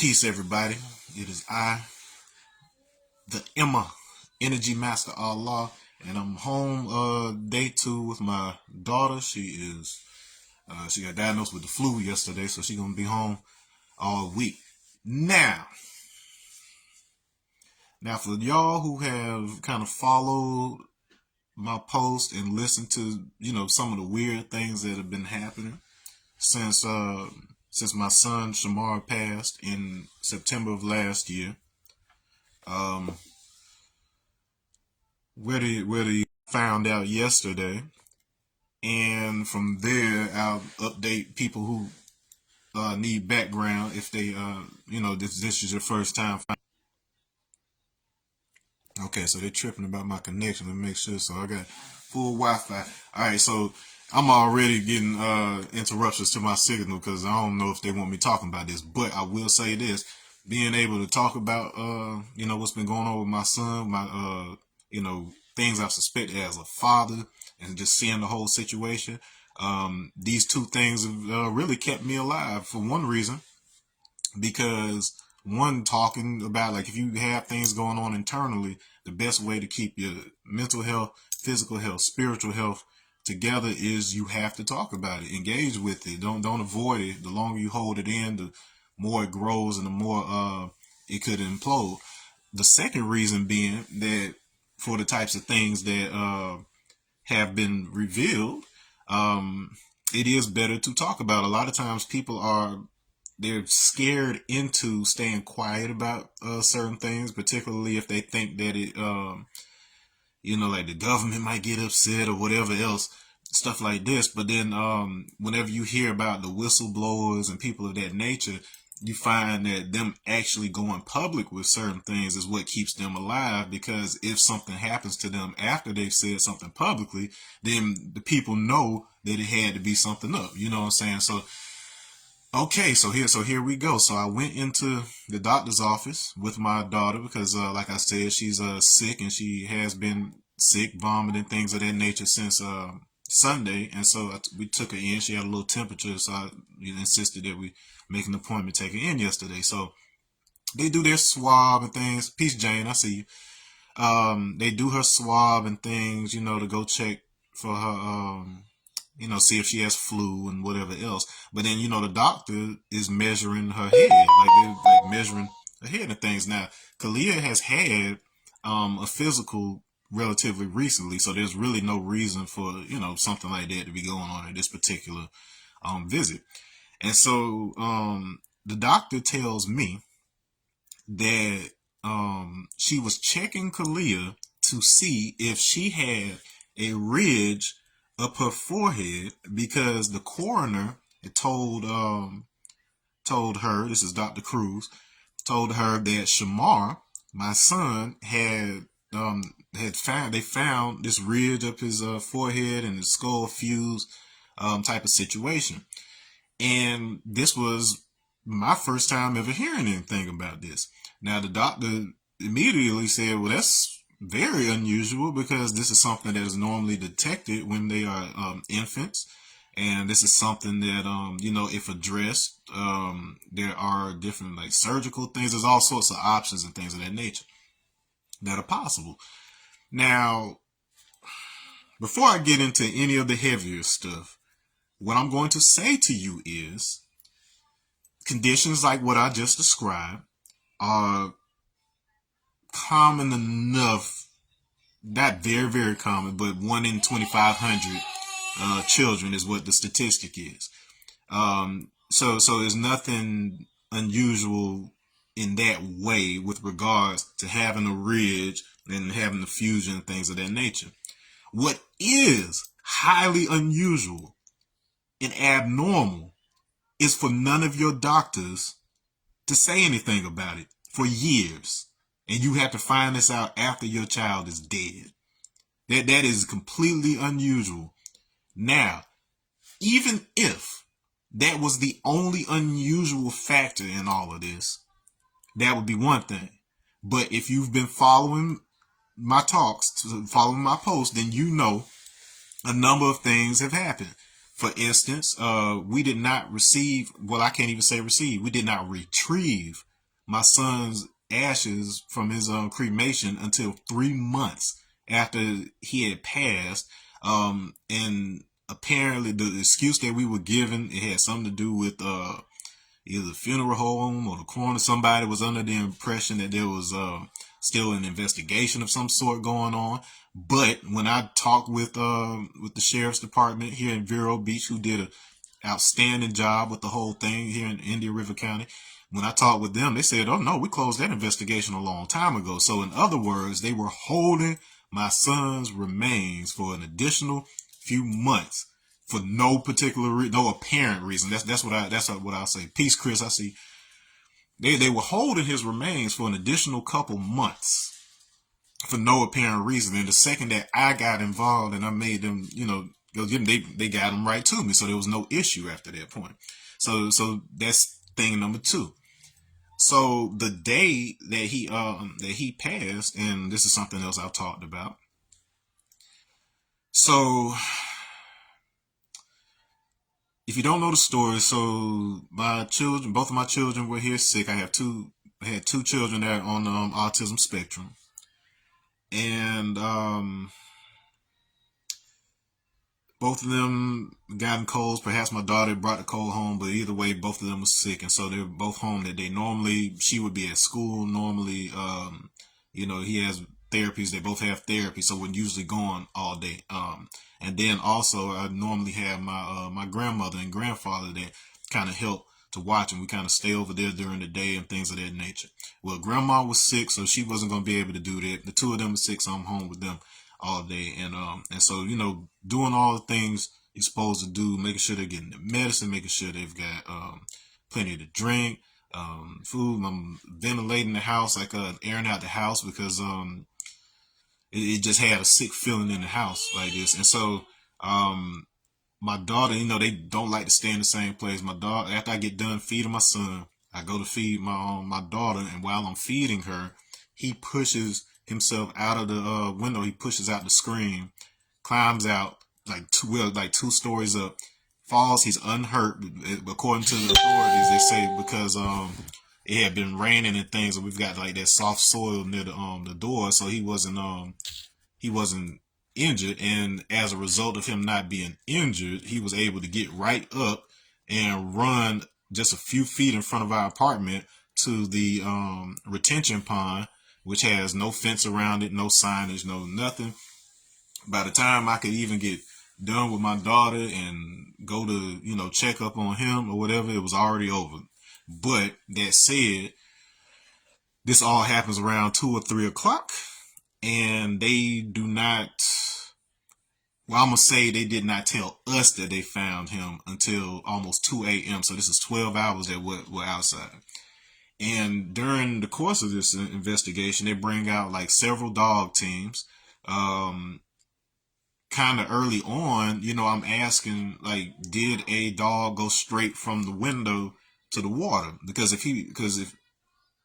Peace, everybody. It is I, the Emma, Energy Master Allah, and I'm home day 2 with my daughter. She got diagnosed with the flu yesterday, so she's gonna be home all week. Now, for y'all who have kind of followed my post and listened to some of the weird things that have been happening since my son Shamar passed in September of last year. Where he found out yesterday, and from there I'll update people who need background if they this is your first time. Okay, so they're tripping about my connection to make sure. So I got full Wi-Fi. All right, so I'm already getting interruptions to my signal because I don't know if they want me talking about this, but I will say this: being able to talk about what's been going on with my son, my things I've suspected as a father, and just seeing the whole situation. These two things have really kept me alive for one reason, because one, talking about, like, if you have things going on internally, the best way to keep your mental health, physical health, spiritual health together is you have to talk about it, engage with it, don't avoid it. The longer you hold it in, the more it grows and the more it could implode. The second reason being that for the types of things that have been revealed, it is better to talk about. A lot of times they're scared into staying quiet about certain things, particularly if they think that it, like the government might get upset or whatever else, stuff like this. But then whenever you hear about the whistleblowers and people of that nature, you find that them actually going public with certain things is what keeps them alive, because if something happens to them after they've said something publicly, then the people know that it had to be something up. You know what I'm saying? So okay, so here we go. So I went into the doctor's office with my daughter because, like I said, she's sick, and she has been sick, vomiting, things of that nature since Sunday. And so we took her in. She had a little temperature, so I insisted that we make an appointment, take her in yesterday. So they do their swab and things. Peace, Jane, I see you. They do her swab and things, to go check for her see if she has flu and whatever else. But then, the doctor is measuring her head, like they're like measuring her head and things. Now, Kalia has had a physical relatively recently, so there's really no reason for, something like that to be going on at this particular visit. And so the doctor tells me that she was checking Kalia to see if she had a ridge up her forehead, because the coroner had told her, this is Dr. Cruz, told her that Shamar, my son, had found this ridge up his forehead and his skull fused type of situation. And this was my first time ever hearing anything about this. Now, the doctor immediately said, well, that's very unusual, because this is something that is normally detected when they are infants. And this is something that, if addressed, there are different, like, surgical things. There's all sorts of options and things of that nature that are possible. Now, before I get into any of the heavier stuff, what I'm going to say to you is conditions like what I just described are common enough, not very, very common, but 1 in 2,500 children is what the statistic is. So there's nothing unusual in that way with regards to having a ridge and having the fusion and things of that nature. What is highly unusual and abnormal is for none of your doctors to say anything about it for years. And you have to find this out after your child is dead. That is completely unusual. Now, even if that was the only unusual factor in all of this, that would be one thing. But if you've been following my talks, following my posts, then you know a number of things have happened. For instance, we did not receive, well, I can't even say receive, we did not retrieve my son's ashes from his cremation until 3 months after he had passed. And apparently the excuse that we were given, it had something to do with either the funeral home or the coroner. Somebody was under the impression that there was still an investigation of some sort going on. But when I talked with the sheriff's department here in Vero Beach, who did an outstanding job with the whole thing here in Indian River County, when I talked with them, they said, "Oh no, we closed that investigation a long time ago." So in other words, they were holding my son's remains for an additional few months for no particular, no apparent reason. That's what I'll say. Peace, Chris. I see. They were holding his remains for an additional couple months for no apparent reason. And the second that I got involved and I made them, they got him right to me. So there was no issue after that point. So that's thing number two. So the day that he passed, and this is something else I've talked about. So if you don't know the story, so my children, both of my children were here sick. I had two children that are on the autism spectrum, and both of them gotten colds. Perhaps my daughter brought the cold home, but either way, both of them were sick, and so they're both home. That they normally, she would be at school normally. He has therapies. They both have therapy, so we're usually gone all day. And then also I normally have my grandmother and grandfather that kind of help to watch, and we kind of stay over there during the day and things of that nature. Well, grandma was sick, so she wasn't going to be able to do that. The two of them are sick, so I'm home with them all day. And so, doing all the things you're supposed to do, making sure they're getting their medicine, making sure they've got plenty to drink, food. I'm ventilating the house, like airing out the house, because it just had a sick feeling in the house like this. And so my daughter, they don't like to stay in the same place. My daughter, after I get done feeding my son, I go to feed my daughter, and while I'm feeding her, he pushes himself out of the window. He pushes out the screen, climbs out like two stories up, falls. He's unhurt, according to the authorities. They say because it had been raining and things, and we've got like that soft soil near the door, so he wasn't injured. And as a result of him not being injured, he was able to get right up and run just a few feet in front of our apartment to the retention pond, which has no fence around it, no signage, no nothing. By the time I could even get done with my daughter and go to check up on him or whatever, it was already over. But that said, this all happens around 2 or 3 o'clock, and they do not, well, I'm going to say they did not tell us that they found him until almost 2 a.m. So this is 12 hours that we're outside. And during the course of this investigation, they bring out like several dog teams. Kind of early on, I'm asking, like, did a dog go straight from the window to the water? Because if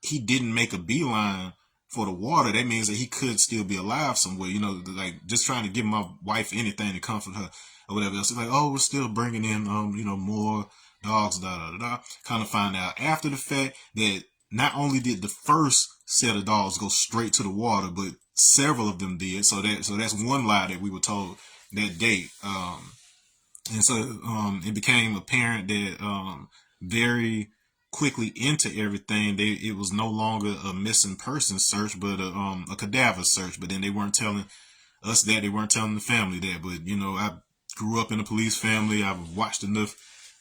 he didn't make a beeline for the water, that means that he could still be alive somewhere. Like just trying to give my wife anything to comfort her or whatever else. It's like, oh, we're still bringing in, more dogs, Kind of find out after the fact that not only did the first set of dogs go straight to the water, but several of them did. So that's one lie that we were told that day. And so it became apparent that very quickly into everything, it was no longer a missing person search, but a cadaver search. But then they weren't telling us that. They weren't telling the family that. But I grew up in a police family. I've watched enough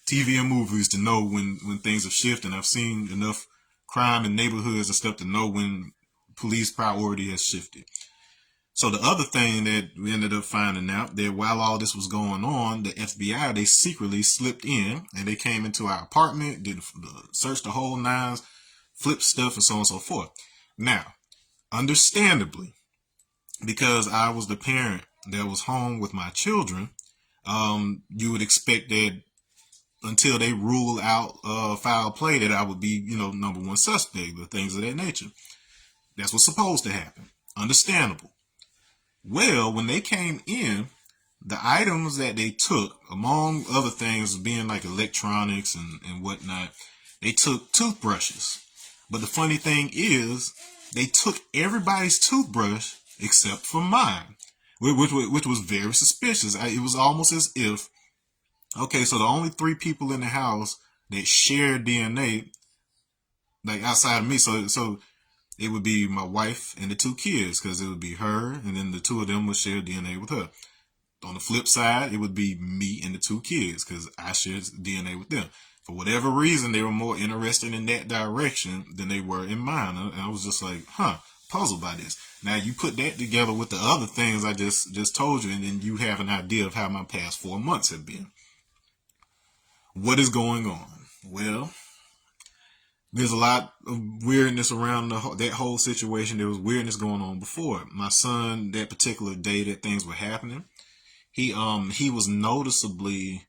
TV and movies to know when things have shifted. And I've seen enough crime in neighborhoods and stuff to know when police priority has shifted. So the other thing that we ended up finding out, that while all this was going on, the FBI, they secretly slipped in and they came into our apartment, did search the whole nines, flipped stuff, and so on and so forth. Now, understandably, because I was the parent that was home with my children, you would expect that until they rule out foul play, that I would be, number one suspect, or things of that nature. That's what's supposed to happen. Understandable. Well, when they came in, the items that they took, among other things being like electronics and whatnot, they took toothbrushes. But the funny thing is, they took everybody's toothbrush except for mine, which was very suspicious. It was almost as if, okay, so the only three people in the house that share DNA, like outside of me, so it would be my wife and the two kids, because it would be her, and then the two of them would share DNA with her. On the flip side, it would be me and the two kids, because I shared DNA with them. For whatever reason, they were more interested in that direction than they were in mine. And I was just like, puzzled by this. Now, you put that together with the other things I just told you, and then you have an idea of how my past 4 months have been. What is going on? Well, there's a lot of weirdness around that whole situation. There was weirdness going on before. My son, that particular day that things were happening, he was noticeably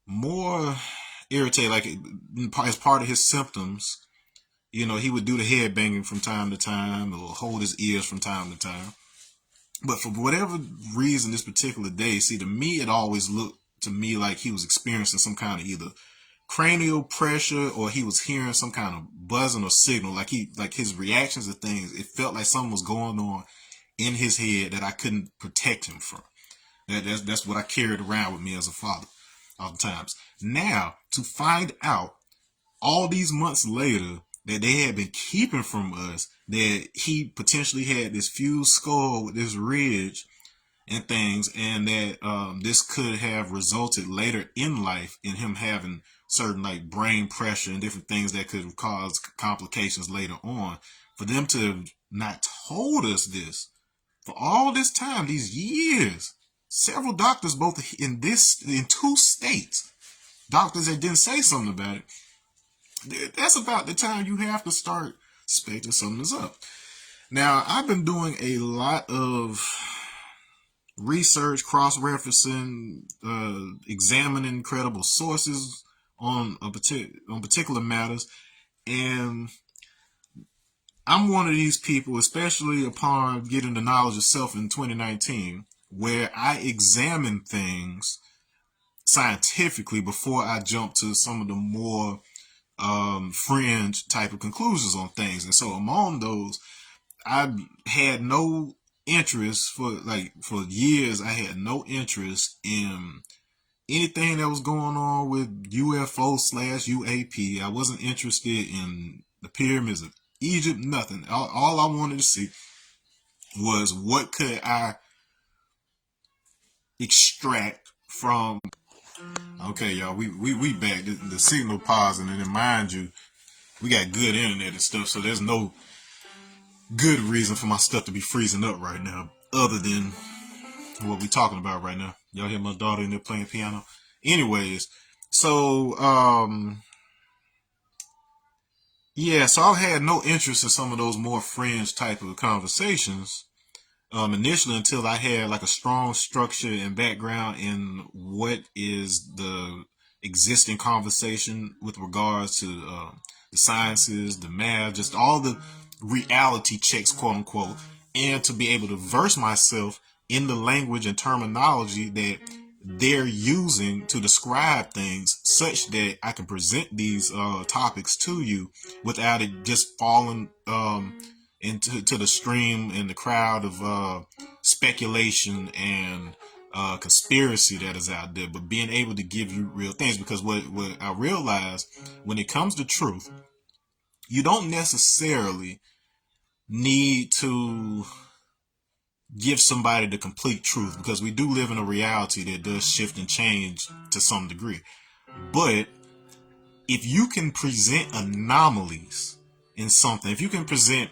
more irritated. Like, as part of his symptoms, he would do the head banging from time to time, or hold his ears from time to time. But for whatever reason, this particular day, see, to me, it always looked to me like he was experiencing some kind of either cranial pressure, or he was hearing some kind of buzzing or signal. Like his reactions to things, it felt like something was going on in his head that I couldn't protect him from. That's what I carried around with me as a father oftentimes. Now, to find out all these months later that they had been keeping from us that he potentially had this fused skull with this ridge and things, and that this could have resulted later in life in him having certain like brain pressure and different things that could cause complications later on. For them to have not told us this for all this time, these years, several doctors, both in two states, doctors that didn't say something about it, that's about the time you have to start suspecting something's up. Now, I've been doing a lot of research, cross-referencing, examining credible sources on particular matters, and I'm one of these people, especially upon getting the knowledge of self in 2019, where I examine things scientifically before I jump to some of the more fringe type of conclusions on things. And so among those, I had no interest for years. I had no interest in anything that was going on with UFO/UAP. I wasn't interested in the pyramids of Egypt, nothing. All I wanted to see was what could I extract from. Okay, y'all, we back. The signal pausing, and then mind you, we got good internet and stuff, so there's no good reason for my stuff to be freezing up right now, other than what we talking about right now. Y'all hear my daughter in there playing piano? Anyways, so yeah, so I had no interest in some of those more fringe type of conversations initially, until I had like a strong structure and background in what is the existing conversation with regards to the sciences, the math, just all the reality checks, quote unquote, and to be able to verse myself in the language and terminology that they're using to describe things, such that I can present these topics to you without it just falling into the stream and the crowd of speculation and conspiracy that is out there, but being able to give you real things. Because what I realized, when it comes to truth, you don't necessarily need to give somebody the complete truth, because we do live in a reality that does shift and change to some degree. But if you can present anomalies in something, if you can present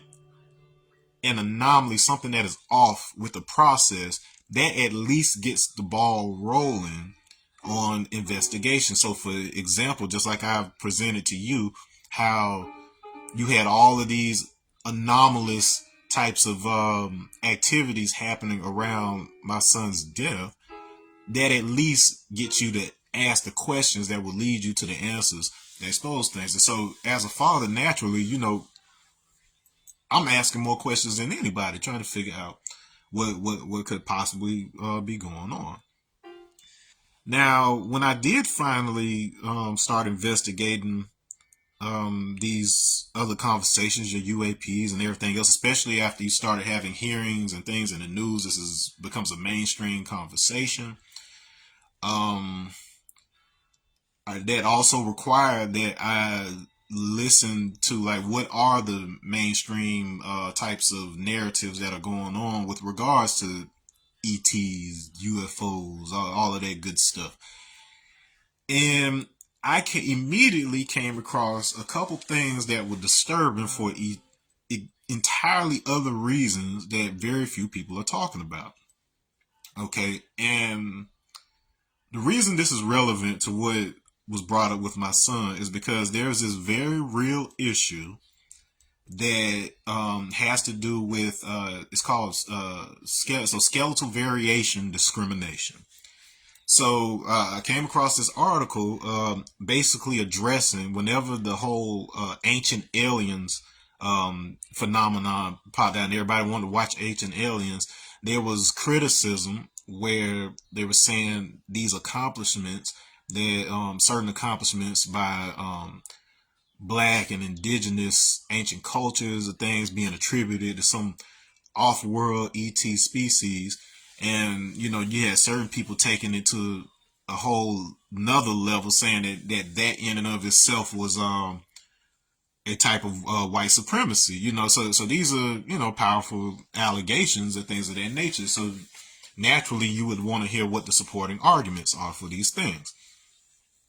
an anomaly, something that is off with the process, that at least gets the ball rolling on investigation. So for example, just like I've presented to you, how you had all of these anomalous types of activities happening around my son's death, that at least gets you to ask the questions that will lead you to the answers that expose things. And so as a father, naturally, I'm asking more questions than anybody, trying to figure out what could possibly be going on. Now, when I did finally start investigating these other conversations, your UAPs and everything else, especially after you started having hearings and things in the news. This is becomes a mainstream conversation. Um, that also required that I listen to like what are the mainstream types of narratives that are going on with regards to ETs, UFOs, all of that good stuff. And immediately came across a couple things that were disturbing for entirely other reasons that very few people are talking about. Okay, and the reason this is relevant to what was brought up with my son is because there's this very real issue that has to do with it's called skeletal variation discrimination. So I came across this article basically addressing whenever the whole ancient aliens phenomenon popped out and everybody wanted to watch ancient aliens, there was criticism where they were saying these accomplishments, that certain accomplishments by black and indigenous ancient cultures or things being attributed to some off-world ET species, and you had certain people taking it to a whole another level, saying that in and of itself was a type of white supremacy. So these are powerful allegations and things of that nature. So naturally, you would want to hear what the supporting arguments are for these things,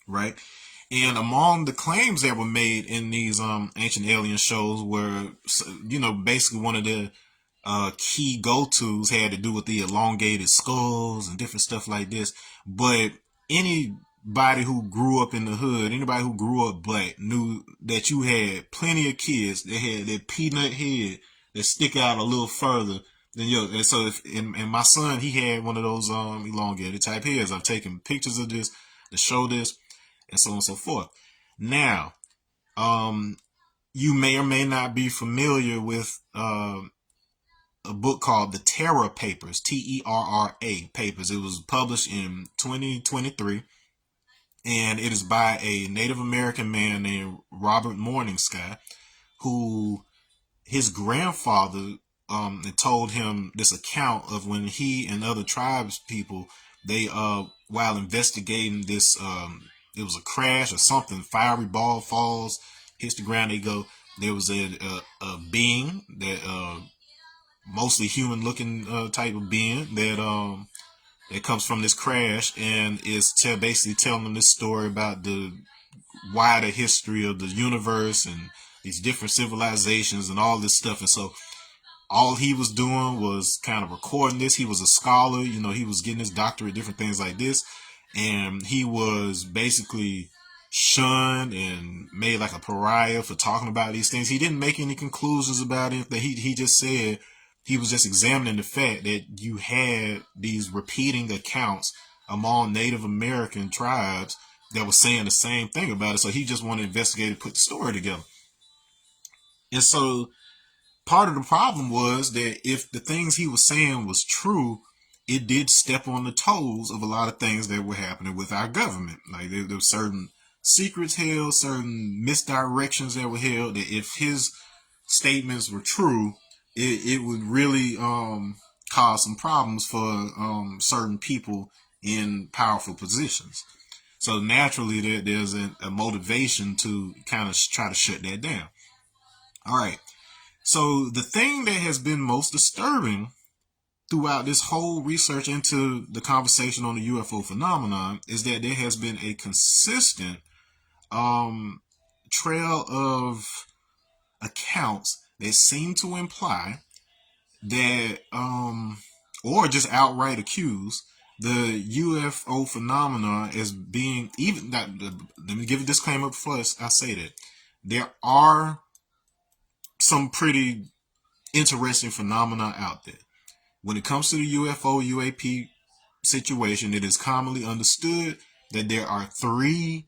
right? And among the claims that were made in these ancient alien shows were, basically one of the key go-tos had to do with the elongated skulls and different stuff like this. But anybody who grew up in the hood, anybody who grew up black, knew that you had plenty of kids that had that peanut head that stick out a little further than yours. And so, and my son, he had one of those elongated type heads. I've taken pictures of this to show this, and so on and so forth. Now, you may or may not be familiar with a book called The Terror Papers, Terra Papers. It was published in 2023, and it is by a Native American man named Robert Morningsky, who his grandfather told him this account of when he and other tribes people, they while investigating this, it was a crash or something, fiery ball falls, hits the ground, they go, there was a being that mostly human looking type of being that comes from this crash, and is basically telling them this story about the wider history of the universe and these different civilizations and all this stuff. And so all he was doing was kind of recording this. He was a scholar, he was getting his doctorate, different things like this. And he was basically shunned and made like a pariah for talking about these things. He didn't make any conclusions about it. That he just said he was just examining the fact that you had these repeating accounts among Native American tribes that was saying the same thing about it. So he just wanted to investigate and put the story together. And so part of the problem was that if the things he was saying was true, it did step on the toes of a lot of things that were happening with our government. Like there were certain secrets held, certain misdirections that were held, that if his statements were true, it would really cause some problems for certain people in powerful positions. So naturally, there's a motivation to kind of try to shut that down. All right. So the thing that has been most disturbing throughout this whole research into the conversation on the UFO phenomenon is that there has been a consistent trail of accounts that seem to imply that or just outright accuse the UFO phenomenon as being, even that, let me give a disclaimer first. I say that there are some pretty interesting phenomena out there. When it comes to the UFO UAP situation, it is commonly understood that there are three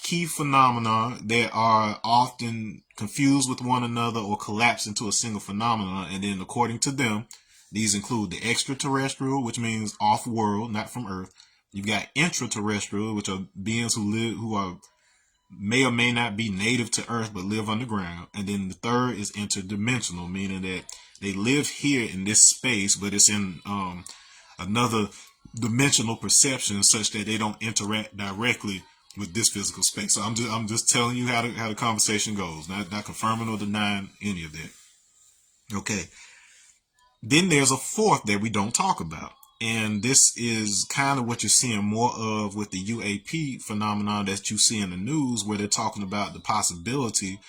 key phenomena that are often confused with one another or collapse into a single phenomenon. And then according to them, these include the extraterrestrial, which means off-world, not from Earth. You've got intraterrestrial, which are beings who are may or may not be native to Earth but live underground. And then the third is interdimensional, meaning that they live here in this space, but it's in another dimensional perception such that they don't interact directly with this physical space. So I'm just telling you how the conversation goes, not confirming or denying any of that. Okay. Then there's a fourth that we don't talk about. And this is kind of what you're seeing more of with the UAP phenomenon that you see in the news, where they're talking about the possibility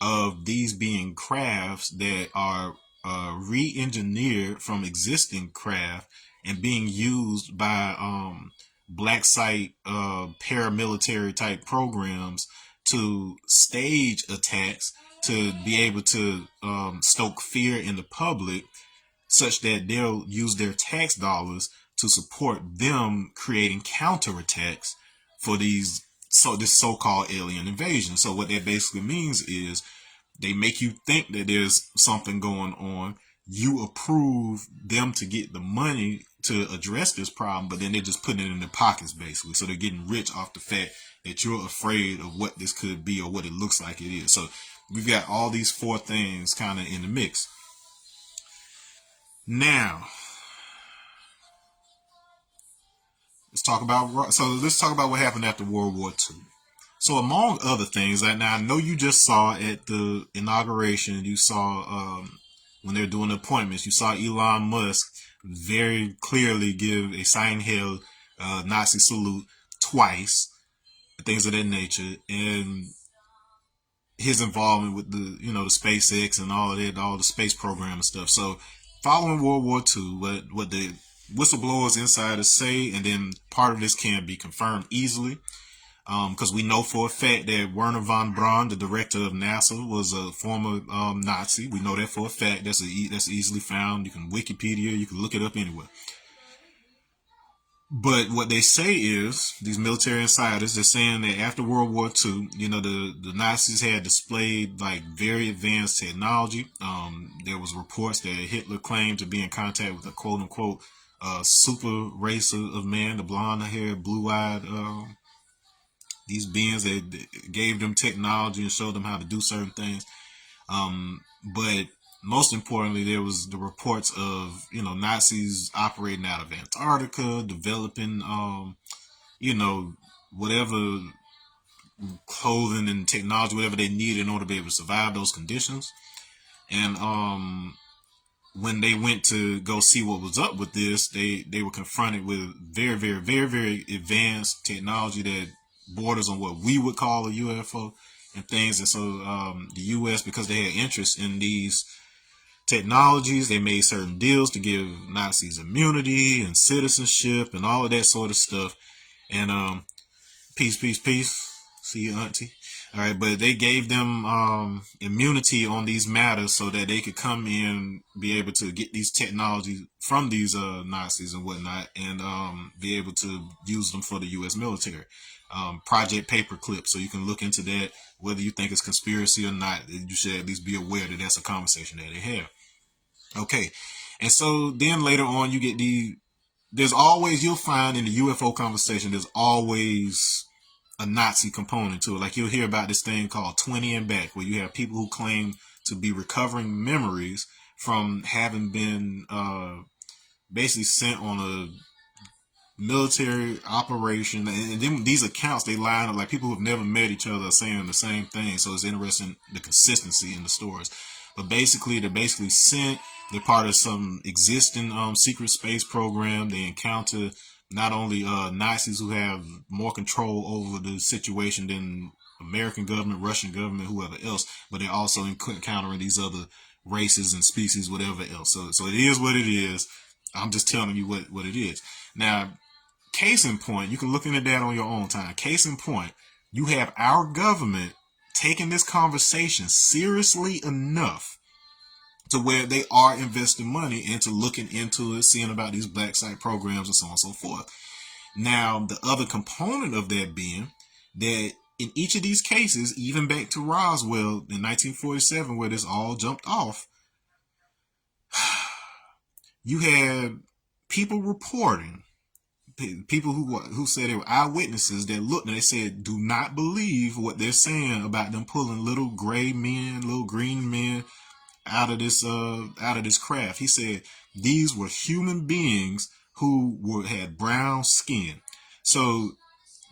of these being crafts that are re-engineered from existing craft and being used by black site paramilitary type programs to stage attacks to be able to stoke fear in the public, such that they'll use their tax dollars to support them creating counterattacks for this so-called alien invasion. So what that basically means is they make you think that there's something going on. You approve them to get the money to address this problem, but then they're just putting it in their pockets basically. So they're getting rich off the fact that you're afraid of what this could be or what it looks like it is. So we've got all these four things kind of in the mix. Now, let's talk about what happened after World War II. So, among other things, now I know you just saw at the inauguration, you saw when they're doing the appointments, you saw Elon Musk very clearly give a Seinfeld Nazi salute twice, things of that nature, and his involvement with the SpaceX and all of that, all the space program and stuff. So following World War II, what the whistleblowers insiders say, and then part of this can be confirmed easily, because we know for a fact that Werner von Braun, the director of NASA, was a former Nazi. We know that for a fact. That's easily found. You can Wikipedia, you can look it up anywhere. But what they say is, these military insiders, they're saying that after World War II, the Nazis had displayed like very advanced technology. There was reports that Hitler claimed to be in contact with a quote unquote super race of man, the blonde haired, blue eyed, these beings that gave them technology and showed them how to do certain things. But most importantly, there was the reports of, Nazis operating out of Antarctica, developing, whatever clothing and technology, whatever they needed in order to be able to survive those conditions. And when they went to go see what was up with this, they were confronted with very, very, very, very advanced technology that borders on what we would call a UFO and things. And so the U.S., because they had interest in these technologies, they made certain deals to give Nazis immunity and citizenship and all of that sort of stuff. And peace, peace, peace. See you, auntie. All right, but they gave them immunity on these matters so that they could come in, be able to get these technologies from these Nazis and whatnot, and be able to use them for the U.S. military. Project Paperclip, so you can look into that. Whether you think it's conspiracy or not, you should at least be aware that that's a conversation that they have. Okay, and so then later on, you get you'll find in the UFO conversation, there's always a Nazi component to it. Like you'll hear about this thing called 20 and back, where you have people who claim to be recovering memories from having been basically sent on a military operation, and then these accounts, they line up like people who've never met each other are saying the same thing. So it's interesting, the consistency in the stories. But basically, they're sent. They're part of some existing secret space program. They encounter not only Nazis who have more control over the situation than American government, Russian government, whoever else, but they're also encountering these other races and species, whatever else. So it is what it is. I'm just telling you what it is. Now, case in point, you can look into that on your own time. Case in point, you have our government taking this conversation seriously enough to where they are investing money into looking into it, seeing about these black site programs and so on and so forth. Now, the other component of that being that in each of these cases, even back to Roswell in 1947, where this all jumped off, you had people reporting people who said they were eyewitnesses that looked and they said, do not believe what they're saying about them pulling little gray men, little green men out of this craft. He said these were human beings who had brown skin. So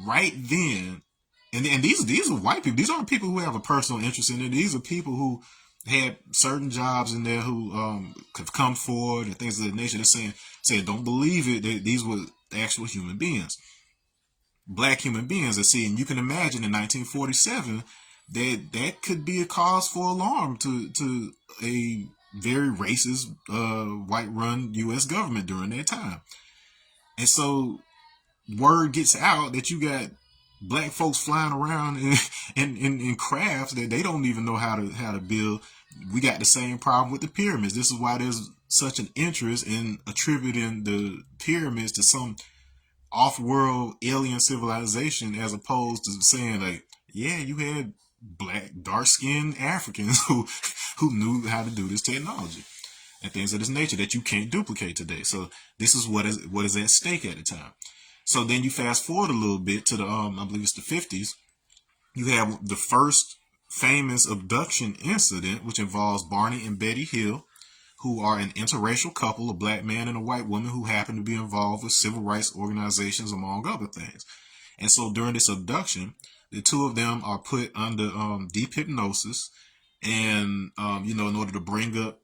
right then, and these are white people. These aren't people who have a personal interest in it. These are people who had certain jobs in there who have come forward and things of that nature. They're saying don't believe it. These were actual human beings, black human beings. And you can imagine in 1947 that could be a cause for alarm to a very racist white-run U.S. government during that time. And so word gets out that you got black folks flying around in crafts that they don't even know how to build. We got the same problem with the pyramids. This is why there's such an interest in attributing the pyramids to some off-world alien civilization, as opposed to saying like, yeah, you had black, dark-skinned Africans who knew how to do this technology and things of this nature that you can't duplicate today. So this is what is at stake at the time. So then you fast forward a little bit to the I believe it's the 50s. You have the first famous abduction incident, which involves Barney and Betty Hill, who are an interracial couple, a black man and a white woman, who happen to be involved with civil rights organizations, among other things. And so during this abduction, the two of them are put under deep hypnosis, and in order to bring up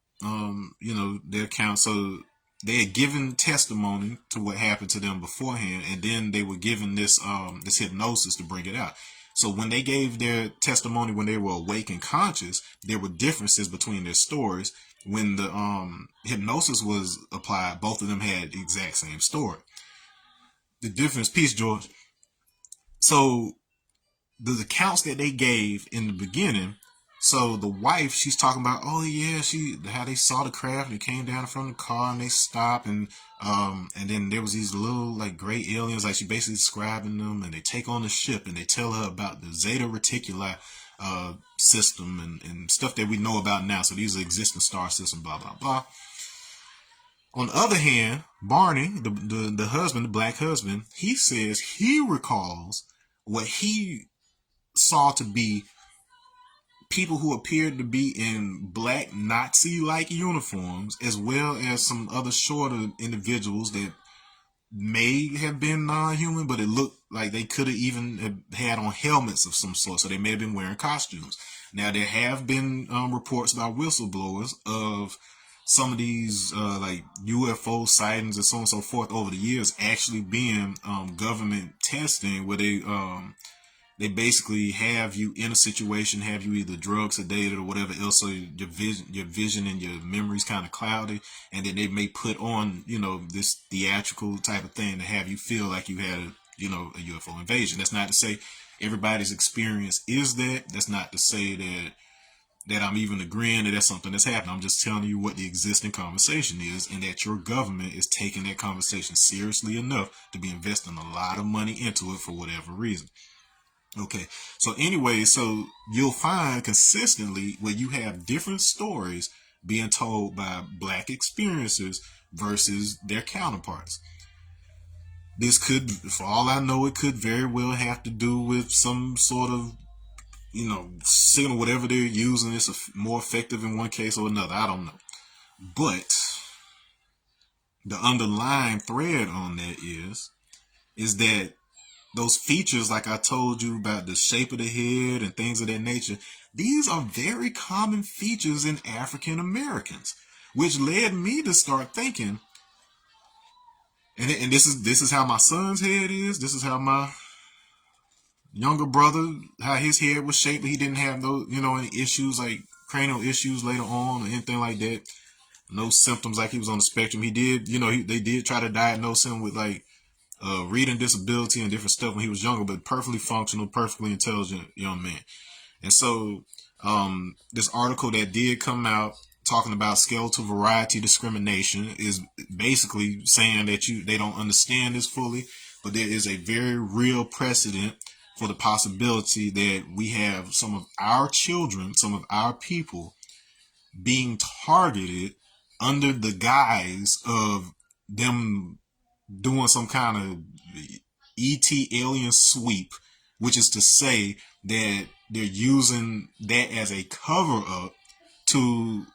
their account. So they had given testimony to what happened to them beforehand, and then they were given this hypnosis to bring it out. So when they gave their testimony when they were awake and conscious, there were differences between their stories. When the hypnosis was applied, both of them had the exact same story. The difference, peace, George. So the accounts that they gave in the beginning, so the wife, she's talking about, oh yeah, how they saw the craft and it came down from the car and they stopped, and then there was these little like gray aliens, like she basically describing them, and they take on the ship and they tell her about the Zeta Reticuli system and stuff that we know about now. So these are existing star systems, blah blah blah. On the other hand, Barney, the husband, the black husband, he says he recalls what he saw to be people who appeared to be in black Nazi-like uniforms, as well as some other shorter individuals that may have been non-human, but it looked like they could have even had on helmets of some sort, so they may have been wearing costumes. Now, there have been reports about whistleblowers of some of these like UFO sightings and so on and so forth over the years actually being government testing, where they basically have you in a situation, have you either drugs, sedated, or whatever else, so your vision and your memory's kind of cloudy, and then they may put on, this theatrical type of thing to have you feel like you had a UFO invasion. That's not to say everybody's experience is that. That's not to say that I'm even agreeing that that's something that's happening. I'm just telling you what the existing conversation is, and that your government is taking that conversation seriously enough to be investing a lot of money into it for whatever reason. Okay, so anyway, so you'll find consistently where you have different stories being told by black experiencers versus their counterparts. This could, for all I know, it could very well have to do with some sort of, signal, whatever they're using. It's more effective in one case or another. I don't know. But the underlying thread on that is that those features, like I told you about the shape of the head and things of that nature, these are very common features in African Americans, which led me to start thinking, and this is how my son's head is. This is how my younger brother, how his head was shaped. He didn't have those, any issues like cranial issues later on or anything like that. No symptoms like he was on the spectrum. He did, they did try to diagnose him with like reading disability and different stuff when he was younger, but perfectly functional, perfectly intelligent young man. And so this article that did come out talking about skeletal variety discrimination is basically saying that they don't understand this fully, but there is a very real precedent for the possibility that we have some of our children, some of our people being targeted under the guise of them doing some kind of ET alien sweep, which is to say that they're using that as a cover up to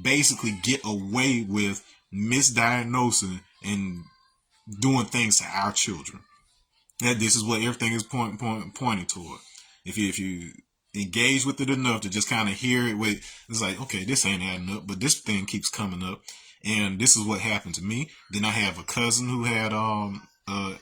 basically get away with misdiagnosing and doing things to our children. That this is what everything is pointing toward. If you engage with it enough to just kind of hear it with, it's like, okay, this ain't adding up, but this thing keeps coming up, and this is what happened to me. Then I have a cousin who had an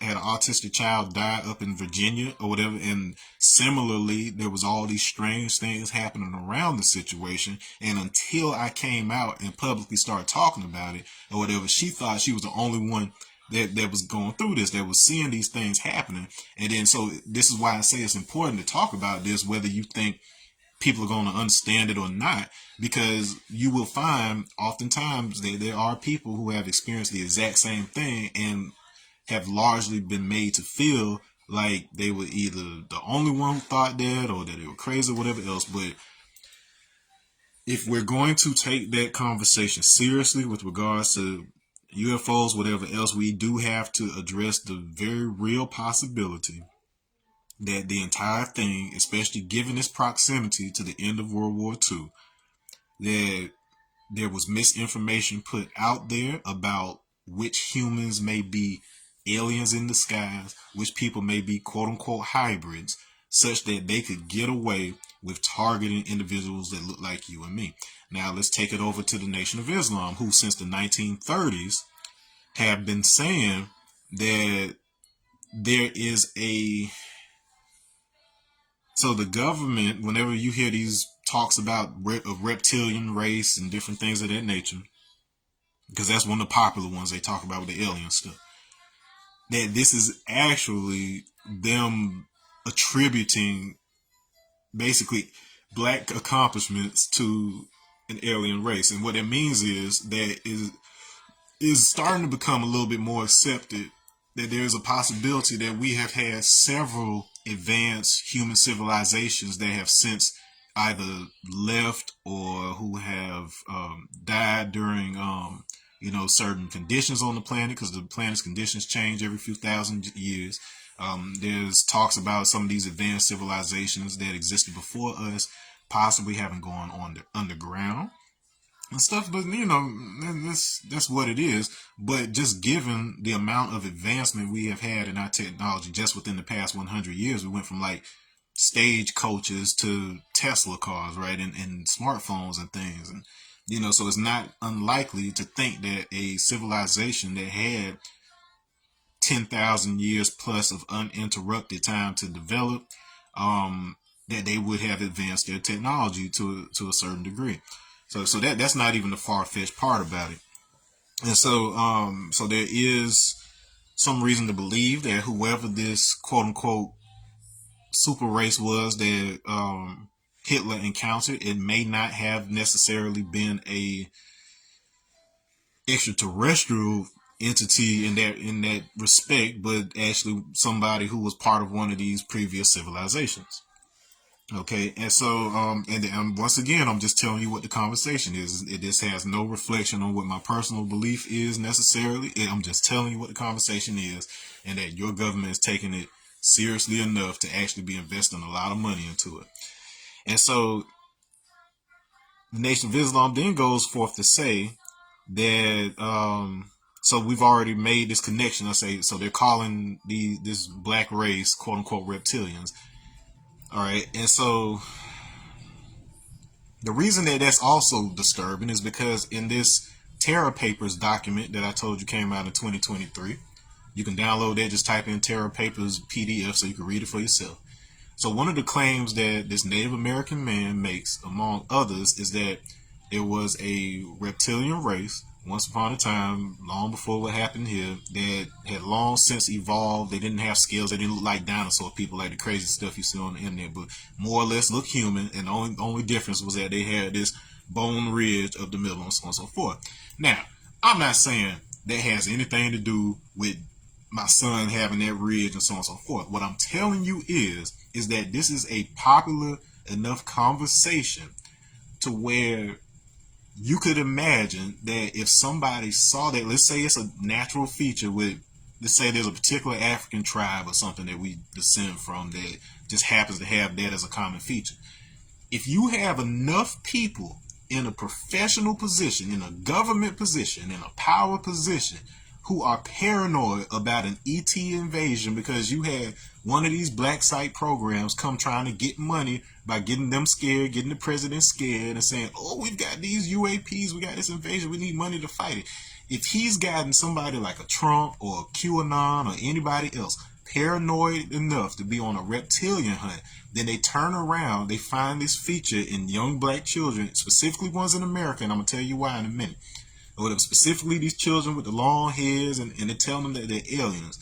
autistic child die up in Virginia or whatever, and similarly there was all these strange things happening around the situation, and until I came out and publicly started talking about it or whatever, she thought she was the only one that was going through this, that was seeing these things happening. And then, so this is why I say it's important to talk about this, whether you think people are going to understand it or not, because you will find oftentimes that there are people who have experienced the exact same thing and have largely been made to feel like they were either the only one who thought that, or that they were crazy or whatever else. But if we're going to take that conversation seriously with regards to UFOs, whatever else, we do have to address the very real possibility that the entire thing, especially given its proximity to the end of World War II, that there was misinformation put out there about which humans may be aliens in disguise, which people may be quote unquote hybrids, such that they could get away with targeting individuals that look like you and me. Now let's take it over to the Nation of Islam, who since the 1930s have been saying that there is so the government, whenever you hear these talks about a reptilian race and different things of that nature, because that's one of the popular ones they talk about with the alien stuff, that this is actually them attributing basically black accomplishments to an alien race. And what it means is that is starting to become a little bit more accepted that there's a possibility that we have had several advanced human civilizations that have since either left or who have died during certain conditions on the planet, because the planet's conditions change every few thousand years. There's talks about some of these advanced civilizations that existed before us possibly having gone on the underground and stuff, but that's what it is. But just given the amount of advancement we have had in our technology just within the past 100 years, we went from like stage coaches to Tesla cars, right, and smartphones and things, and so it's not unlikely to think that a civilization that had 10,000 years plus of uninterrupted time to develop, that they would have advanced their technology to a certain degree. So that's not even the far-fetched part about it. And so there is some reason to believe that whoever this quote-unquote super race was that Hitler encountered, it may not have necessarily been a extraterrestrial entity in that respect, but actually somebody who was part of one of these previous civilizations. Okay, and so once again, I'm just telling you what the conversation is. This has no reflection on what my personal belief is necessarily. I'm just telling you what the conversation is, and that your government is taking it seriously enough to actually be investing a lot of money into it. And so the Nation of Islam then goes forth to say that so we've already made this connection. I say, so they're calling this black race quote unquote reptilians. All right, and so the reason that that's also disturbing is because in this Terra Papers document that I told you came out in 2023, you can download that. Just type in Terra Papers PDF so you can read it for yourself. So one of the claims that this Native American man makes, among others, is that there was a reptilian race once upon a time, long before what happened here, that had long since evolved. They didn't have scales. They didn't look like dinosaur people, like the crazy stuff you see on the internet, but more or less look human. And the only difference was that they had this bone ridge up the middle and so on and so forth. Now, I'm not saying that has anything to do with my son having that ridge and so on and so forth. What I'm telling you is that this is a popular enough conversation to where you could imagine that if somebody saw that, let's say it's a natural feature with let's say there's a particular African tribe or something that we descend from that just happens to have that as a common feature. If you have enough people in a professional position, in a government position, in a power position, who are paranoid about an ET invasion because you had one of these black site programs come trying to get money by getting them scared, getting the president scared, and saying, oh, we've got these UAPs, we got this invasion, we need money to fight it. If he's gotten somebody like a Trump or a QAnon or anybody else paranoid enough to be on a reptilian hunt, then they turn around, they find this feature in young black children, specifically ones in America, and I'm going to tell you why in a minute. Or specifically these children with the long hairs, and they tell them that they're aliens.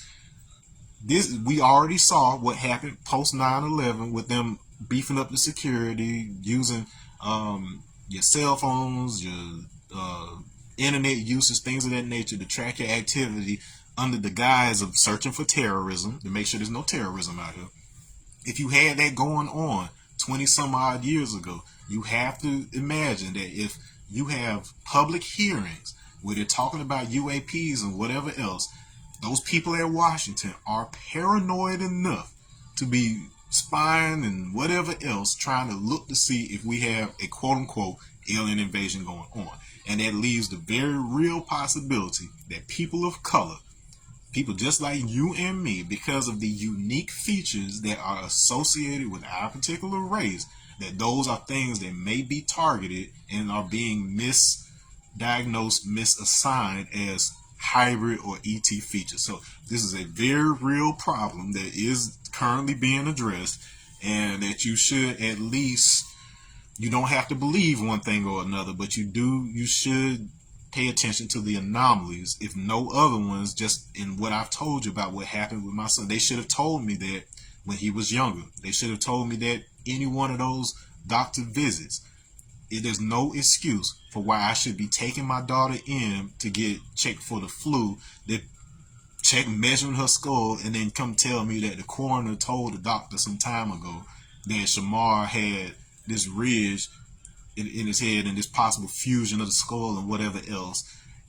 This, we already saw what happened post 9/11 with them beefing up the security, using your cell phones, your internet uses, things of that nature to track your activity under the guise of searching for terrorism, to make sure there's no terrorism out here. If you had that going on 20 some odd years ago, you have to imagine that if you have public hearings where they're talking about UAPs and whatever else, those people at Washington are paranoid enough to be spying and whatever else, trying to look to see if we have a quote unquote alien invasion going on. And that leaves the very real possibility that people of color, people just like you and me, because of the unique features that are associated with our particular race, that those are things that may be targeted and are being misdiagnosed, misassigned as hybrid or ET features. So this is a very real problem that is currently being addressed, and that you should at least, you don't have to believe one thing or another, but you should pay attention to the anomalies, if no other ones, just in what I've told you about what happened with my son. They should have told me that when he was younger. They should have told me that any one of those doctor visits. There's no excuse for why I should be taking my daughter in to get checked for the flu, that check measuring her skull, and then come tell me that the coroner told the doctor some time ago that Shamar had this ridge in his head and this possible fusion of the skull and whatever else.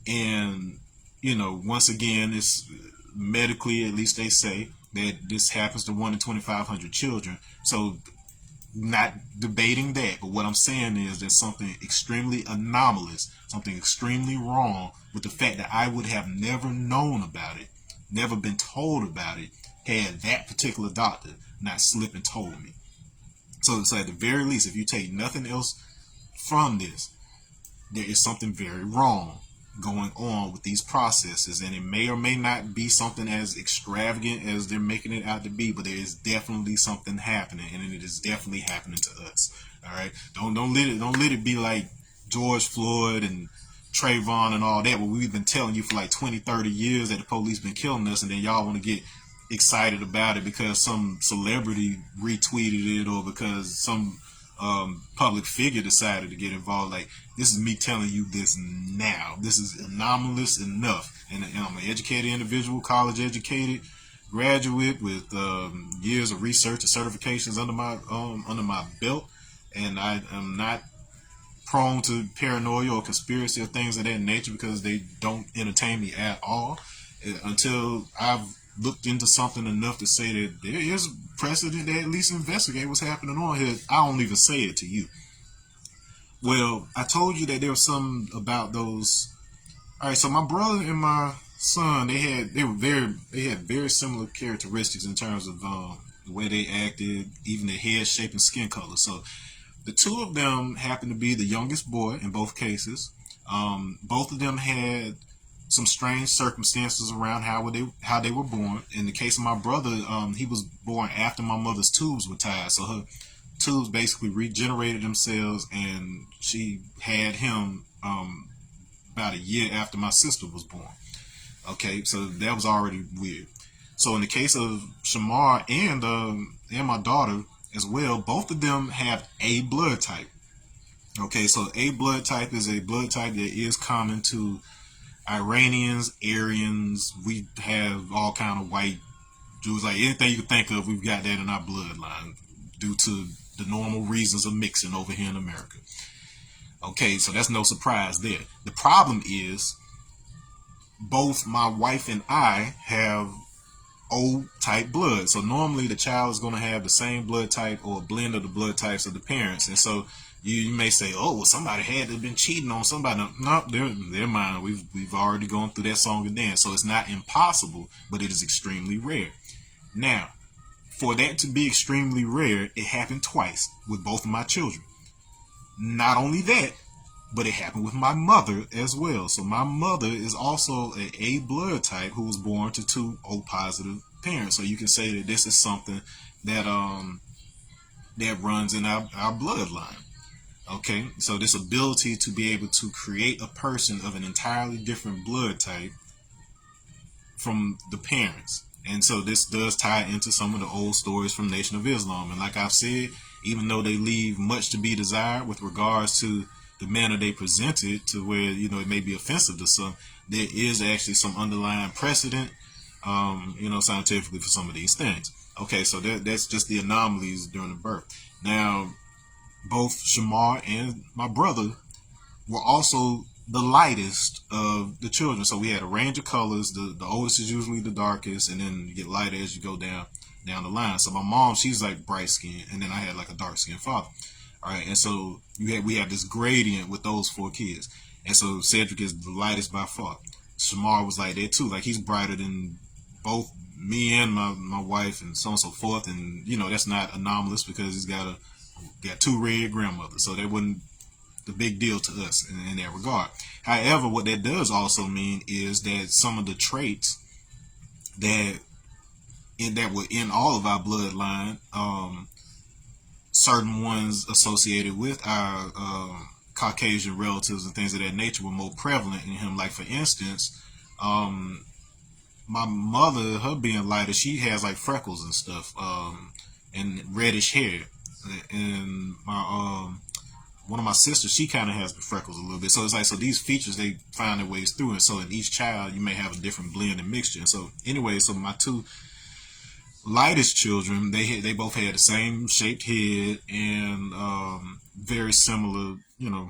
And, once again, it's medically, at least they say, that this happens to 1 in 2,500 children. So, not debating that, but what I'm saying is there's something extremely anomalous, something extremely wrong with the fact that I would have never known about it, never been told about it, had that particular doctor not slipped and told me. So at the very least, if you take nothing else from this, there is something very wrong going on with these processes, and it may or may not be something as extravagant as they're making it out to be, but there is definitely something happening, and it is definitely happening to us. All right, don't let it be like George Floyd and Trayvon and all that, where we've been telling you for like 20-30 years that the police been killing us, and then y'all want to get excited about it because some celebrity retweeted it, or because some public figure decided to get involved. Like, this is me telling you this now. This is anomalous enough. And I'm an educated individual, college educated, graduate with years of research and certifications under my belt, and I am not prone to paranoia or conspiracy or things of that nature, because they don't entertain me at all until I've looked into something enough to say that there is precedent to at least investigate what's happening on here. I don't even say it to you. Well, I told you that there was something about those. All right, so my brother and my son, they had very similar characteristics in terms of the way they acted, even their hair shape and skin color. So the two of them happened to be the youngest boy in both cases. Both of them had some strange circumstances around how they were born. In the case of my brother, he was born after my mother's tubes were tied, so her tubes basically regenerated themselves, and she had him about a year after my sister was born. Okay, so that was already weird. So in the case of Shamar and my daughter as well, both of them have A blood type. Okay, so A blood type is a blood type that is common to Iranians, Aryans. We have all kind of white Jews, like anything you can think of, we've got that in our bloodline due to the normal reasons of mixing over here in America. Okay, so that's no surprise there. The problem is both my wife and I have O type blood. So normally the child is going to have the same blood type or a blend of the blood types of the parents. And so you may say, oh, well, somebody had to have been cheating on somebody. No, they're mine. We've already gone through that song and dance. So it's not impossible, but it is extremely rare. Now, for that to be extremely rare, it happened twice with both of my children. Not only that, but it happened with my mother as well. So my mother is also a A blood type who was born to two O positive parents. So you can say that this is something that that runs in our bloodline. Okay, so this ability to be able to create a person of an entirely different blood type from the parents. And so this does tie into some of the old stories from Nation of Islam. And like I've said, even though they leave much to be desired with regards to the manner they present it, to where, you know, it may be offensive to some, there is actually some underlying precedent, you know, scientifically for some of these things. Okay, so that's just the anomalies during the birth. Now, both Shamar and my brother were also the lightest of the children. So we had a range of colors. The oldest is usually the darkest, and then you get lighter as you go down the line. So my mom, she's like bright skin, and then I had like a dark skinned father. All right, and so we have this gradient with those four kids, and so Cedric is the lightest by far. Shamar was like that too. Like he's brighter than both me and my wife, and so on and so forth. And you know that's not anomalous because he's got two red grandmothers, so that wouldn't the big deal to us in that regard. However, what that does also mean is that some of the traits that were in all of our bloodline, certain ones associated with our Caucasian relatives and things of that nature were more prevalent in him. Like for instance, my mother, her being lighter, she has like freckles and stuff, and reddish hair, and my one of my sisters, she kind of has the freckles a little bit. So it's like, so these features, they find their ways through. And so in each child, you may have a different blend and mixture. And so anyway, so my two lightest children, they both had the same shaped head and very similar, you know,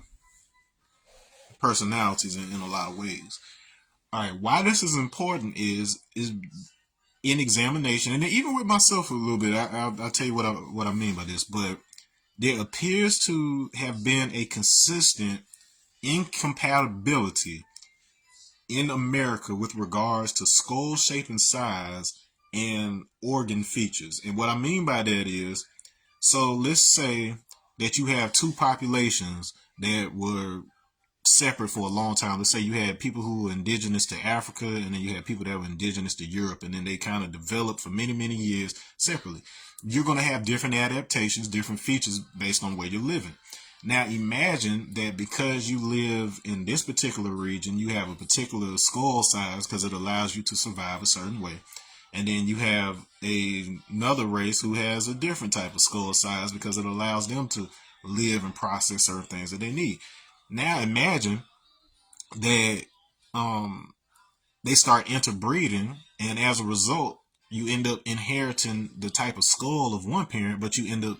personalities in a lot of ways. All right, why this is important is in examination, and even with myself a little bit. I'll tell you what I mean by this, but there appears to have been a consistent incompatibility in America with regards to skull shape and size and organ features. And what I mean by that is, so let's say that you have two populations that were separate for a long time. Let's say you had people who were indigenous to Africa, and then you had people that were indigenous to Europe, and then they kind of developed for many, many years separately. You're going to have different adaptations, different features based on where you're living. Now imagine that because you live in this particular region, you have a particular skull size because it allows you to survive a certain way. And then you have another race who has a different type of skull size because it allows them to live and process certain things that they need. Now imagine that they start interbreeding, and as a result, you end up inheriting the type of skull of one parent, but you end up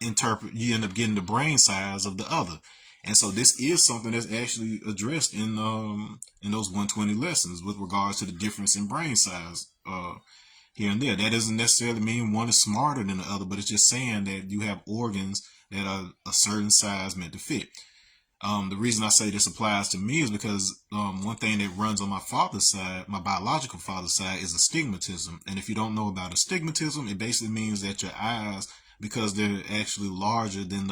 getting the brain size of the other. And so this is something that's actually addressed in those 120 lessons with regards to the difference in brain size here and there. That doesn't necessarily mean one is smarter than the other, but it's just saying that you have organs that are a certain size meant to fit. The reason I say this applies to me is because one thing that runs on my father's side, my biological father's side, is astigmatism. And if you don't know about astigmatism, it basically means that your eyes, because they're actually larger than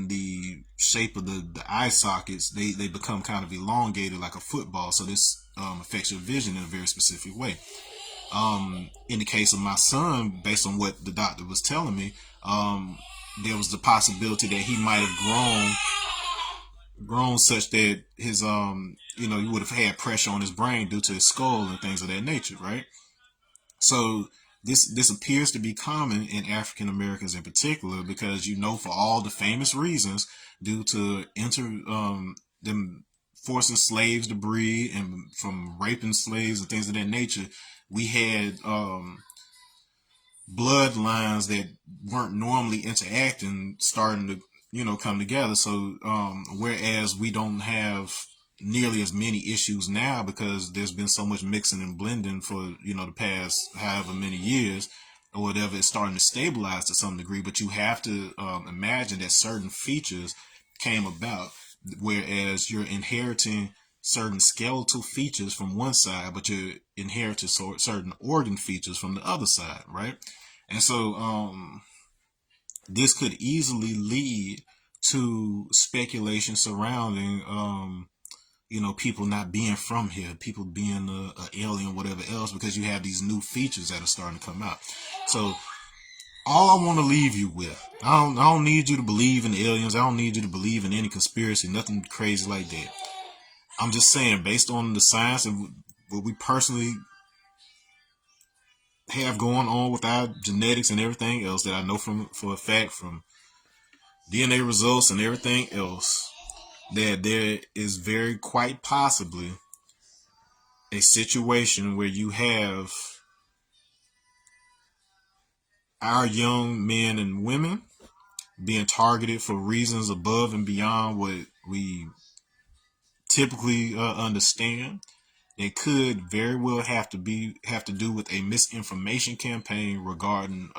the shape of the eye sockets, they become kind of elongated like a football. So this affects your vision in a very specific way. In the case of my son, based on what the doctor was telling me, there was the possibility that he might have grown such that his he would have had pressure on his brain due to his skull and things of that nature, right? So this appears to be common in African Americans in particular because, you know, for all the famous reasons due to them forcing slaves to breed and from raping slaves and things of that nature, we had bloodlines that weren't normally interacting starting to, you know, come together. So whereas we don't have nearly as many issues now because there's been so much mixing and blending for, the past however many years or whatever. It's starting to stabilize to some degree, but you have to imagine that certain features came about, whereas you're inheriting certain skeletal features from one side, but you're inheriting certain organ features from the other side, right? And so this could easily lead to speculation surrounding people not being from here, people being a alien, whatever else, because you have these new features that are starting to come out. So all I want to leave you with, I don't need you to believe in aliens. I don't need you to believe in any conspiracy, nothing crazy like that. I'm just saying, based on the science and what we personally have going on with our genetics and everything else that I know for a fact from DNA results and everything else, that there is very quite possibly a situation where you have our young men and women being targeted for reasons above and beyond what we typically understand. It could very well have to do with a misinformation campaign regarding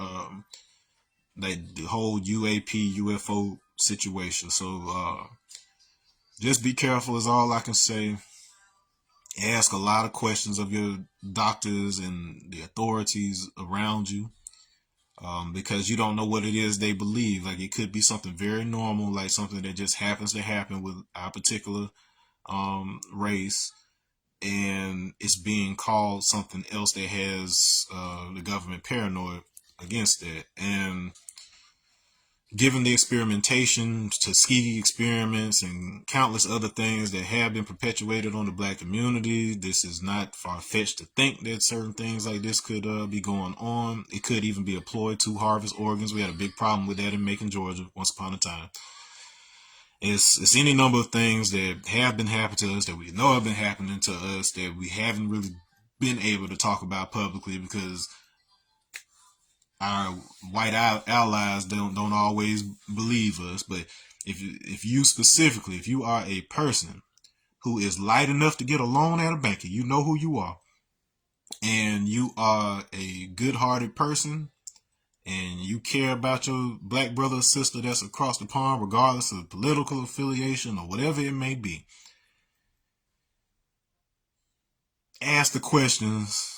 the whole UAP UFO situation. So just be careful is all I can say. Ask a lot of questions of your doctors and the authorities around you, because you don't know what it is they believe. Like, it could be something very normal, like something that just happens to happen with our particular race, and it's being called something else that has the government paranoid against it. And given the experimentation, Tuskegee experiments, and countless other things that have been perpetuated on the black community, this is not far-fetched to think that certain things like this could be going on. It could even be employed to harvest organs. We had a big problem with that in Macon, Georgia, once upon a time. It's any number of things that have been happening to us, that we know have been happening to us, that we haven't really been able to talk about publicly because our white allies don't always believe us. But if you specifically, if you are a person who is light enough to get a loan at a bank, you know who you are, and you are a good-hearted person, and you care about your black brother or sister that's across the pond, regardless of political affiliation or whatever it may be, ask the questions,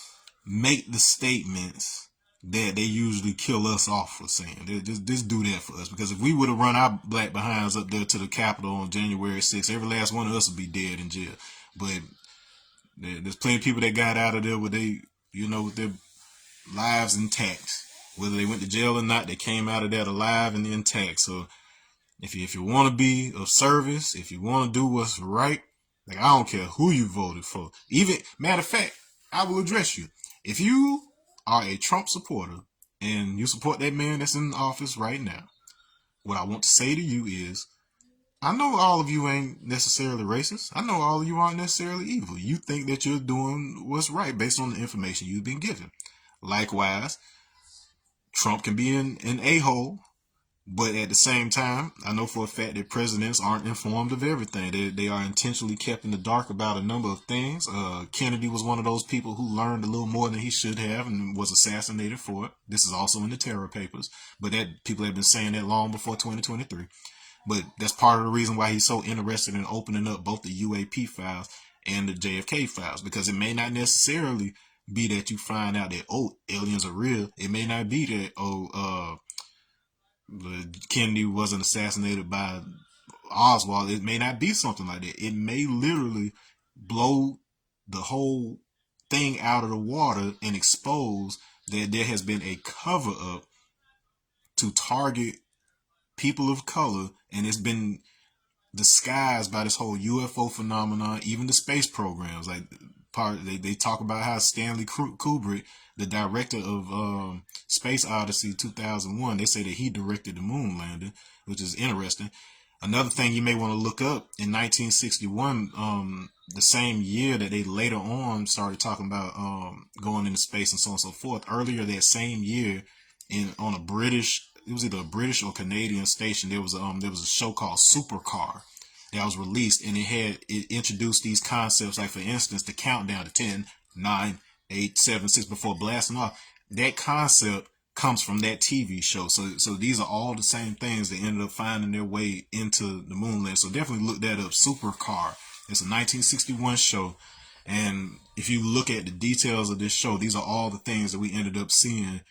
make the statements that they usually kill us off for saying. Just do that for us, because if we would have run our black behinds up there to the Capitol on January 6th, every last one of us would be dead in jail. But there's plenty of people that got out of there with with their lives intact. Whether they went to jail or not, they came out of that alive and intact. So if you want to be of service, if you want to do what's right, like, I don't care who you voted for. Even, matter of fact, I will address you. If you are a Trump supporter and you support that man that's in office right now, what I want to say to you is, I know all of you ain't necessarily racist. I know all of you aren't necessarily evil. You think that you're doing what's right based on the information you've been given. Likewise, Trump can be an a-hole, but at the same time, I know for a fact that presidents aren't informed of everything. They are intentionally kept in the dark about a number of things. Kennedy was one of those people who learned a little more than he should have and was assassinated for it. This is also in the terror papers, but that people have been saying that long before 2023. But that's part of the reason why he's so interested in opening up both the UAP files and the JFK files, because it may not necessarily be that you find out that, aliens are real. It may not be that, Kennedy wasn't assassinated by Oswald. It may not be something like that. It may literally blow the whole thing out of the water and expose that there has been a cover up to target people of color, and it's been disguised by this whole UFO phenomenon, even the space programs. Like, they talk about how Stanley Kubrick, the director of Space Odyssey 2001, they say that he directed the moon landing, which is interesting. Another thing you may want to look up, in 1961, the same year that they later on started talking about going into space and so on and so forth, earlier that same year, on a British, it was either a British or Canadian station, there was a show called Supercar. that was released, and it introduced these concepts, like for instance the countdown to 10, 9, 8, 7, 6 before blasting off. That concept comes from that TV show. So these are all the same things that ended up finding their way into the moon landing. So definitely look that up. Supercar. It's a 1961 show. And if you look at the details of this show, these are all the things that we ended up seeing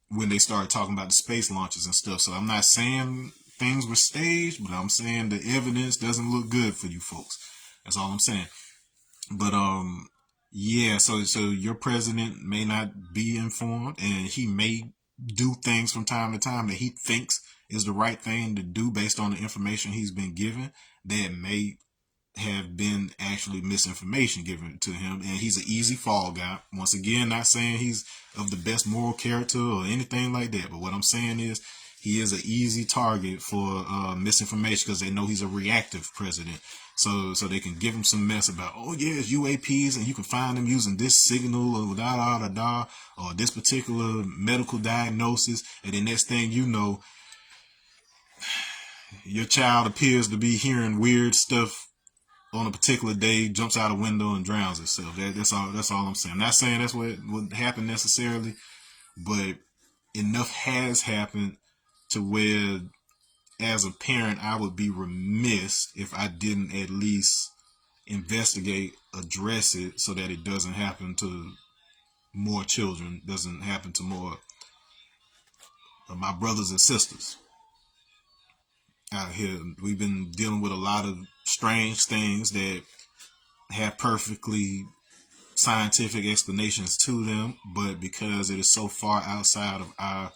when they started talking about the space launches and stuff. So I'm not saying things were staged, but I'm saying the evidence doesn't look good for you folks. That's all I'm saying. But yeah, so your president may not be informed, and he may do things from time to time that he thinks is the right thing to do based on the information he's been given that may have been actually misinformation given to him, and he's an easy fall guy. Once again, not saying he's of the best moral character or anything like that, but what I'm saying is he is an easy target for misinformation because they know he's a reactive president. So they can give him some mess about, oh yeah, it's UAPs, and you can find them using this signal or da da da da, or this particular medical diagnosis, and the next thing you know, your child appears to be hearing weird stuff on a particular day, jumps out a window and drowns itself. That's all I'm saying. I'm not saying that's what happened necessarily, but enough has happened to where, as a parent, I would be remiss if I didn't at least investigate, address it, so that it doesn't happen to more children, doesn't happen to more of my brothers and sisters out here. We've been dealing with a lot of strange things that have perfectly scientific explanations to them, but because it is so far outside of our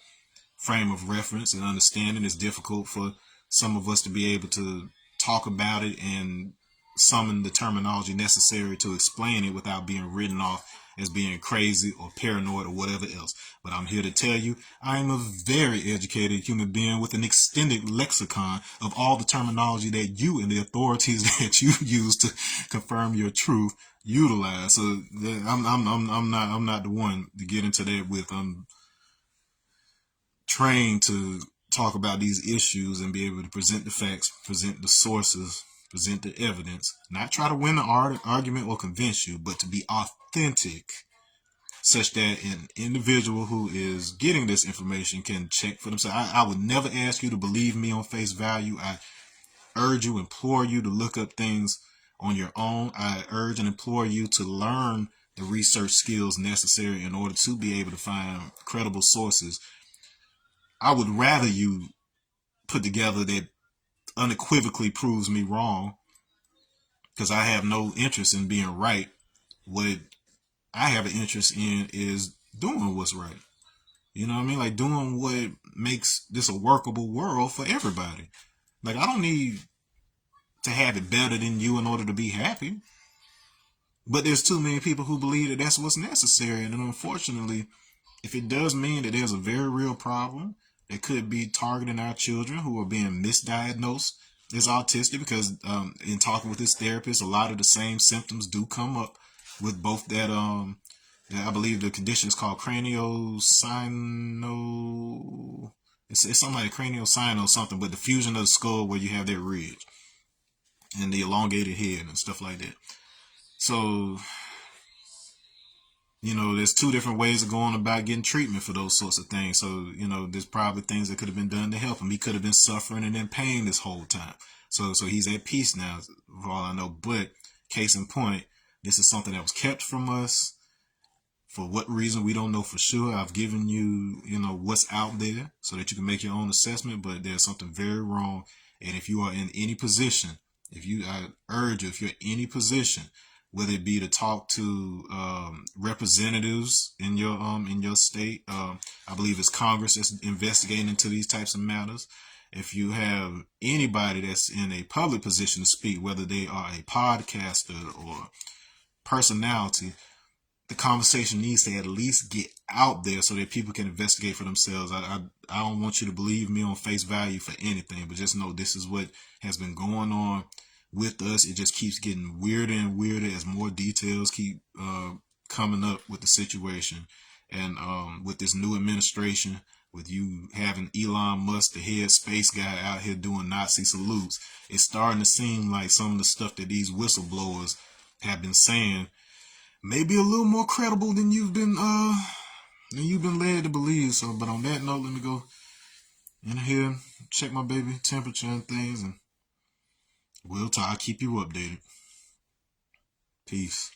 frame of reference and understanding, it's difficult for some of us to be able to talk about it and summon the terminology necessary to explain it without being written off as being crazy or paranoid or whatever else. But I'm here to tell you, I am a very educated human being with an extended lexicon of all the terminology that you and the authorities that you use to confirm your truth utilize. So I'm not the one to get into that with. I'm trained to talk about these issues and be able to present the facts, present the sources, present the evidence, not try to win the argument or convince you, but to be authentic, such that an individual who is getting this information can check for themselves. I would never ask you to believe me on face value. I urge you, implore you to look up things on your own. I urge and implore you to learn the research skills necessary in order to be able to find credible sources. I would rather you put together that unequivocally proves me wrong, because I have no interest in being right. What I have an interest in is doing what's right. You know what I mean? Like doing what makes this a workable world for everybody. Like I don't need to have it better than you in order to be happy. But there's too many people who believe that that's what's necessary. And unfortunately, if it does mean that there's a very real problem that could be targeting our children who are being misdiagnosed as autistic, because in talking with this therapist, a lot of the same symptoms do come up with both that I believe the condition is called craniosino. It's something like craniosino something, but the fusion of the skull where you have that ridge and the elongated head and stuff like that. So there's two different ways of going about getting treatment for those sorts of things. So, there's probably things that could have been done to help him. He could have been suffering and in pain this whole time. So he's at peace now, for all I know. But case in point, this is something that was kept from us. For what reason, we don't know for sure. I've given you, what's out there so that you can make your own assessment, but there's something very wrong. And if you are in any position, I urge you, if you're in any position, whether it be to talk to representatives in your state, I believe it's Congress that's investigating into these types of matters. If you have anybody that's in a public position to speak, whether they are a podcaster or personality, the conversation needs to at least get out there so that people can investigate for themselves. I don't want you to believe me on face value for anything, but just know this is what has been going on with us. It just keeps getting weirder and weirder as more details keep coming up with the situation. And with this new administration, with you having Elon Musk, the head space guy, out here doing Nazi salutes, it's starting to seem like some of the stuff that these whistleblowers have been saying may be a little more credible than you've been led to believe. So, but on that note, let me go in here, check my baby temperature and things, and we'll talk. I'll keep you updated. Peace.